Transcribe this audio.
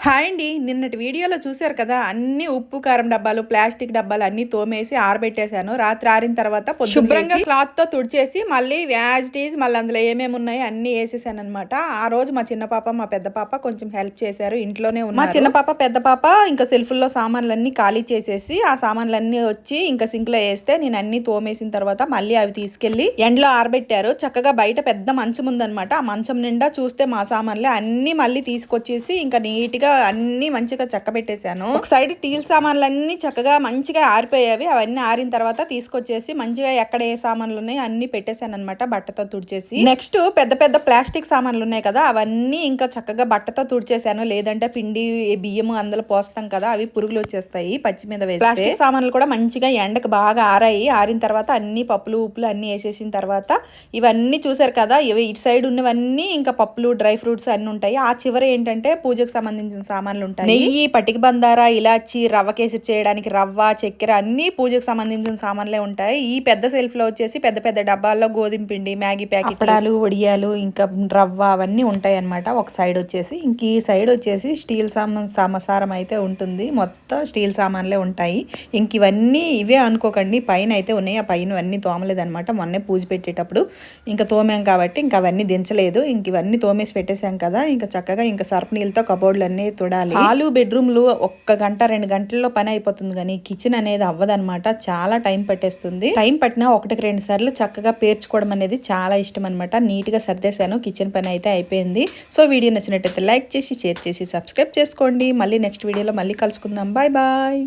Hi అండి. నిన్నటి వీడియోలో చూశారు కదా, అన్ని ఉప్పు కారం డబ్బాలు, ప్లాస్టిక్ డబ్బాలు అన్నీ తోమేసి ఆరబెట్టేశాను. రాత్రి ఆరిన తర్వాత శుభ్రంగా క్లాత్తో తుడిచేసి మళ్ళీ యాజ్ ఇట్ ఈజ్ మళ్ళీ అందులో ఏమేమి ఉన్నాయో అన్నీ వేసేసాను అనమాట. ఆ రోజు మా చిన్న పాప మా పెద్ద పాప కొంచెం హెల్ప్ చేశారు, ఇంట్లోనే ఉన్నారు. మా చిన్న పాప పెద్ద పాప ఇంకా సెల్ఫ్లో సామాన్లన్నీ ఖాళీ చేసేసి ఆ సామాన్లన్నీ వచ్చి ఇంకా సింక్లో వేస్తే నేను అన్నీ తోమేసిన తర్వాత మళ్ళీ అవి తీసుకెళ్ళి ఎండలో ఆరబెట్టారు. చక్కగా బయట పెద్ద మంచం ఉందనమాట. ఆ మంచం నిండా చూస్తే మా సామాన్లే అన్నీ మళ్ళీ తీసుకొచ్చేసి ఇంకా నీట్గా అన్ని మంచిగా చక్కబెట్టేశాను. ఒక సైడ్ స్టీల్ సామాన్లు అన్ని చక్కగా మంచిగా ఆరిపోయేవి. అవన్నీ ఆరిన తర్వాత తీసుకొచ్చేసి మంచిగా ఎక్కడ ఏ సామాన్లు ఉన్నాయి అన్ని పెట్టేశాను అనమాట, బట్టతో తుడిచేసి. నెక్స్ట్ పెద్ద పెద్ద ప్లాస్టిక్ సామాన్లు ఉన్నాయి కదా, అవన్నీ ఇంకా చక్కగా బట్టతో తుడిచేశాను. లేదంటే పిండి బియ్యము అందులో పోస్తాం కదా, అవి పురుగులు వచ్చేస్తాయి పచ్చి మీద వేసి. ప్లాస్టిక్ సామాన్లు కూడా మంచిగా ఎండకు బాగా ఆరాయి. ఆరిన తర్వాత అన్ని పప్పులు ఉప్పులు అన్ని వేసేసిన తర్వాత ఇవన్నీ చూసారు కదా, ఇవి ఇటు సైడ్ ఉన్నవన్నీ ఇంకా పప్పులు డ్రై ఫ్రూట్స్ అన్ని ఉంటాయి. ఆ చివరి ఏంటంటే పూజకు సంబంధించిన సామాన్లు ఉంటాయి. నెయ్యి, పటిక బందార, ఇలాచి, రవ్వ కేసరి చేయడానికి రవ్వ, చక్కెర అన్ని పూజకు సంబంధించిన సామాన్లే ఉంటాయి. ఈ పెద్ద సెల్ఫ్ లో వచ్చేసి పెద్ద పెద్ద డబ్బాల్లో గోధుమ పిండి, మ్యాగీ ప్యాకెట్, అప్పడాలు, వడియాలు, ఇంకా రవ్వ అవన్నీ ఉంటాయి అనమాట. ఒక సైడ్ వచ్చేసి ఇంక ఈ సైడ్ వచ్చేసి స్టీల్ సామాసారం అయితే ఉంటుంది. మొత్తం స్టీల్ సామాన్లే ఉంటాయి. ఇంక ఇవన్నీ ఇవే అనుకోకండి, పైన అయితే ఉన్నాయి. ఆ పైన అన్ని తోమలేదనమాట. మొన్నే పూజ పెట్టేటప్పుడు ఇంకా తోమాం కాబట్టి ఇంకా అవన్నీ దించలేదు. ఇంక ఇవన్నీ తోమేసి పెట్టేశాం కదా, ఇంకా చక్కగా ఇంకా సర్ఫ్ నీళ్ళతో కబోర్డ్లు అన్నీ తుడాలి. హాలు, బెడ్రూమ్లు 1 గంట 2 గంటల్లో పని అయిపోతుంది, కానీ కిచెన్ అనేది అవ్వదనమాట. చాలా టైం పట్టేస్తుంది. టైం పట్టినా 1-2 సార్లు చక్కగా పేర్చుకోవడం అనేది చాలా ఇష్టం అనమాట. నీట్ గా సర్దేశాను. కిచెన్ పని అయితే అయిపోయింది. సో వీడియో నచ్చినట్టయితే లైక్ చేసి, షేర్ చేసి, సబ్స్క్రైబ్ చేసుకోండి. మళ్ళీ నెక్స్ట్ వీడియోలో మళ్ళీ కలుసుకుందాం. Bye bye.